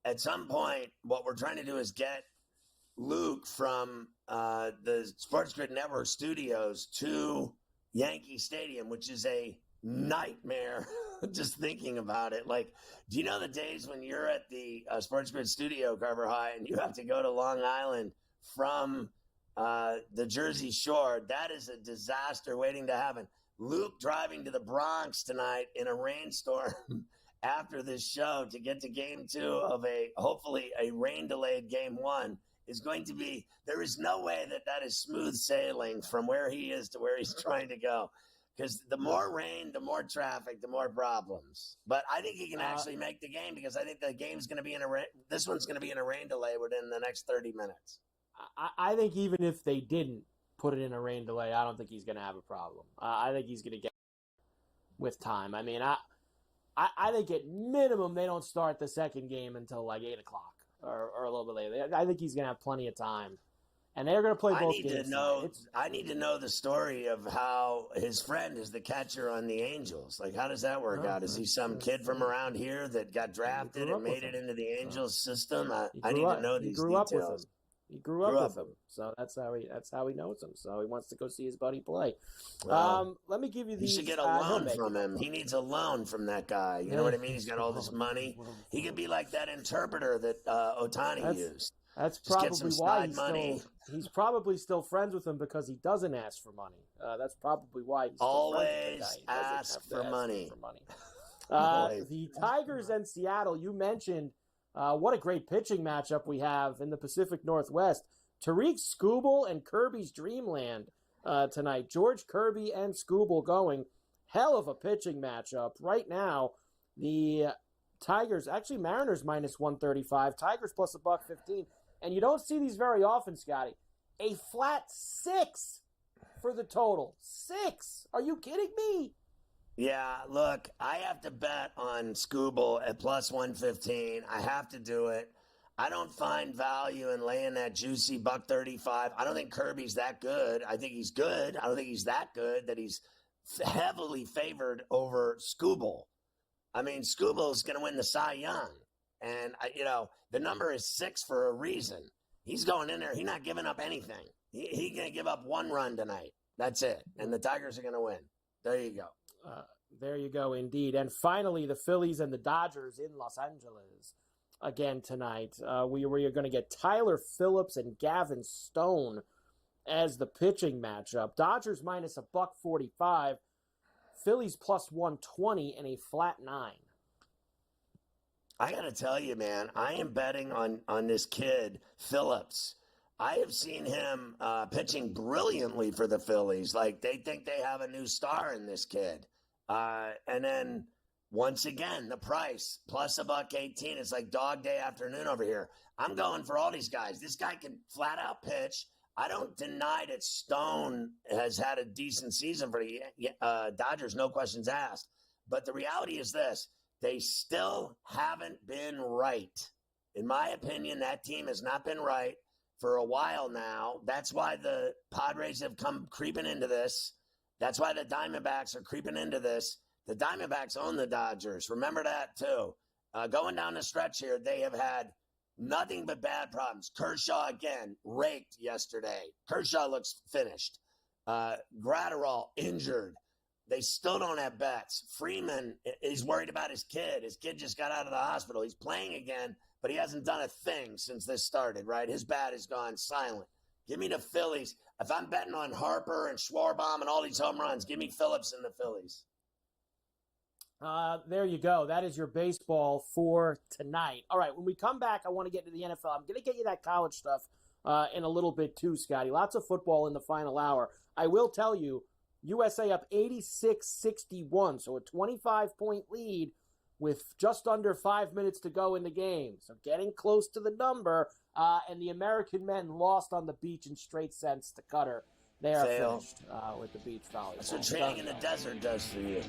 at some point, what we're trying to do is get Luke from the SportsGrid Network studios to Yankee Stadium, which is a nightmare just thinking about it. Like, do you know the days when you're at the SportsGrid studio, Carver High, and you have to go to Long Island from the Jersey Shore? That is a disaster waiting to happen. Luke driving to the Bronx tonight in a rainstorm after this show to get to game 2 of hopefully a rain delayed game 1 is going to be, there is no way that is smooth sailing from where he is to where he's trying to go. Because the more rain, the more traffic, the more problems. But I think he can actually make the game, because I think the game's going to be this one's going to be in a rain delay within the next 30 minutes. I think even if they didn't put it in a rain delay, I don't think he's going to have a problem. I think he's going to get with time. I mean, I think at minimum they don't start the second game until like 8 o'clock or a little bit later. I think he's going to have plenty of time. And they're going to play both games. I need to know the story of how his friend is the catcher on the Angels. Like, how does that work out? Is he some kid from around here that got drafted and made it into the Angels system? I need to know these details. He grew up with him, so that's how he knows him. So he wants to go see his buddy play. Let me give you these. You should get a loan from him. He needs a loan from that guy. You know what I mean? He's got all this money. He could be like that interpreter that Ohtani used. That's probably why he's probably still friends with him, because he doesn't ask for money. That's probably why he's always ask for money. The Tigers and Seattle, you mentioned. What a great pitching matchup we have in the Pacific Northwest. Tariq Skubal and Kirby's Dreamland tonight. George Kirby and Skubal going. Hell of a pitching matchup. Right now, the Tigers, actually Mariners minus 135, Tigers plus $1.15. And you don't see these very often, Scotty. A flat 6 for the total. 6. Are you kidding me? Yeah, look, I have to bet on Scooble at plus 115. I have to do it. I don't find value in laying that juicy $1.35. I don't think Kirby's that good. I think he's good. I don't think he's that good that he's heavily favored over Scooble. I mean, Scooble's going to win the Cy Young. And, the number is 6 for a reason. He's going in there. He's not giving up anything. He's going to give up 1 run tonight. That's it. And the Tigers are going to win. There you go. There you go, indeed. And finally, the Phillies and the Dodgers in Los Angeles again tonight. We are going to get Tyler Phillips and Gavin Stone as the pitching matchup. Dodgers minus $145, Phillies plus 120, and a flat 9. I got to tell you, man, I am betting on this kid, Phillips. I have seen him pitching brilliantly for the Phillies. Like, they think they have a new star in this kid. And then, once again, the price, plus $1.18. It's like dog day afternoon over here. I'm going for all these guys. This guy can flat out pitch. I don't deny that Stone has had a decent season for the Dodgers, no questions asked. But the reality is this. They still haven't been right. In my opinion, that team has not been right for a while now. That's why the Padres have come creeping into this. That's why the Diamondbacks are creeping into this. The Diamondbacks own the Dodgers. Remember that, too. Going down the stretch here, they have had nothing but bad problems. Kershaw, again, raked yesterday. Kershaw looks finished. Gratterall, injured. They still don't have bats. Freeman is worried about his kid. His kid just got out of the hospital. He's playing again, but he hasn't done a thing since this started, right? His bat has gone silent. Give me the Phillies. If I'm betting on Harper and Schwarbaum and all these home runs, give me Phillips and the Phillies. There you go. That is your baseball for tonight. All right, when we come back, I want to get to the NFL. I'm going to get you that college stuff in a little bit too, Scotty. Lots of football in the final hour. I will tell you, USA up 86-61, so a 25-point lead with just under 5 minutes to go in the game. So getting close to the number, and the American men lost on the beach in straight sets to Qatar. They are finished with the beach volleyball. That's what training in the desert does for you.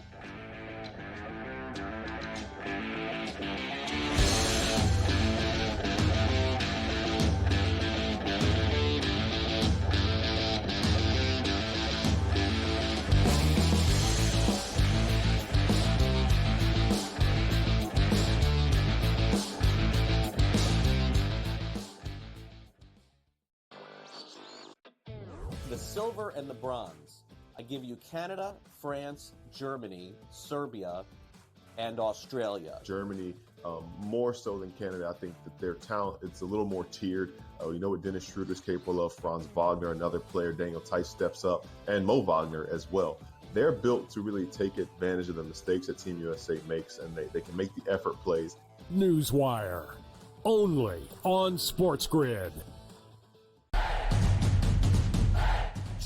The silver and the bronze. I give you Canada, France, Germany, Serbia, and Australia. Germany, more so than Canada. I think that their talent, it's a little more tiered. You know what Dennis Schroeder's capable of. Franz Wagner, another player. Daniel Tice steps up. And Mo Wagner as well. They're built to really take advantage of the mistakes that Team USA makes, and they can make the effort plays. Newswire. Only on SportsGrid.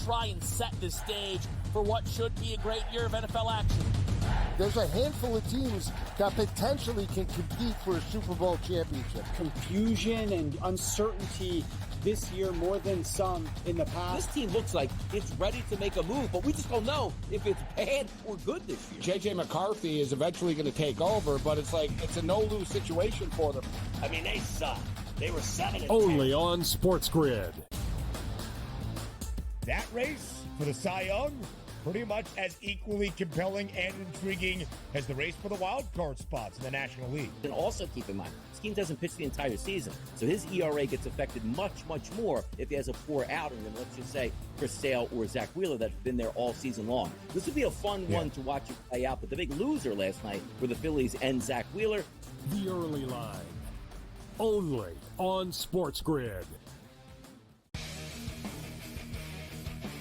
Try and set the stage for what should be a great year of NFL action. There's a handful of teams that potentially can compete for a Super Bowl championship. Confusion and uncertainty this year more than some in the past. This team looks like it's ready to make a move, but we just don't know if it's bad or good this year. J.J. McCarthy is eventually going to take over, but it's a no-lose situation for them. I mean, they suck. They were 7-10. Only on SportsGrid. That race for the Cy Young, pretty much as equally compelling and intriguing as the race for the wild card spots in the National League. And also keep in mind, this team doesn't pitch the entire season, so his ERA gets affected much, much more if he has a poor outing than, let's just say, Chris Sale or Zach Wheeler that's been there all season long. This would be a fun one to watch it play out, but the big loser last night were the Phillies and Zach Wheeler. The early line. Only on SportsGrid.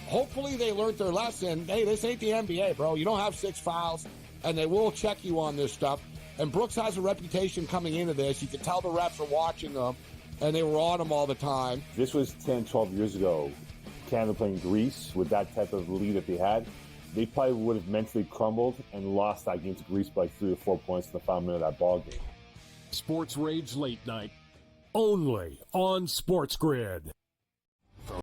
Hopefully they learned their lesson. Hey, this ain't the NBA, bro. You don't have 6 fouls, and they will check you on this stuff. And Brooks has a reputation coming into this. You can tell the refs are watching them, and they were on him all the time. This was 10, 12 years ago. Canada playing Greece with that type of lead that they had. They probably would have mentally crumbled and lost that game to Greece by 3 or 4 points in the final minute of that ball game. Sports Rage Late Night. Only on SportsGrid.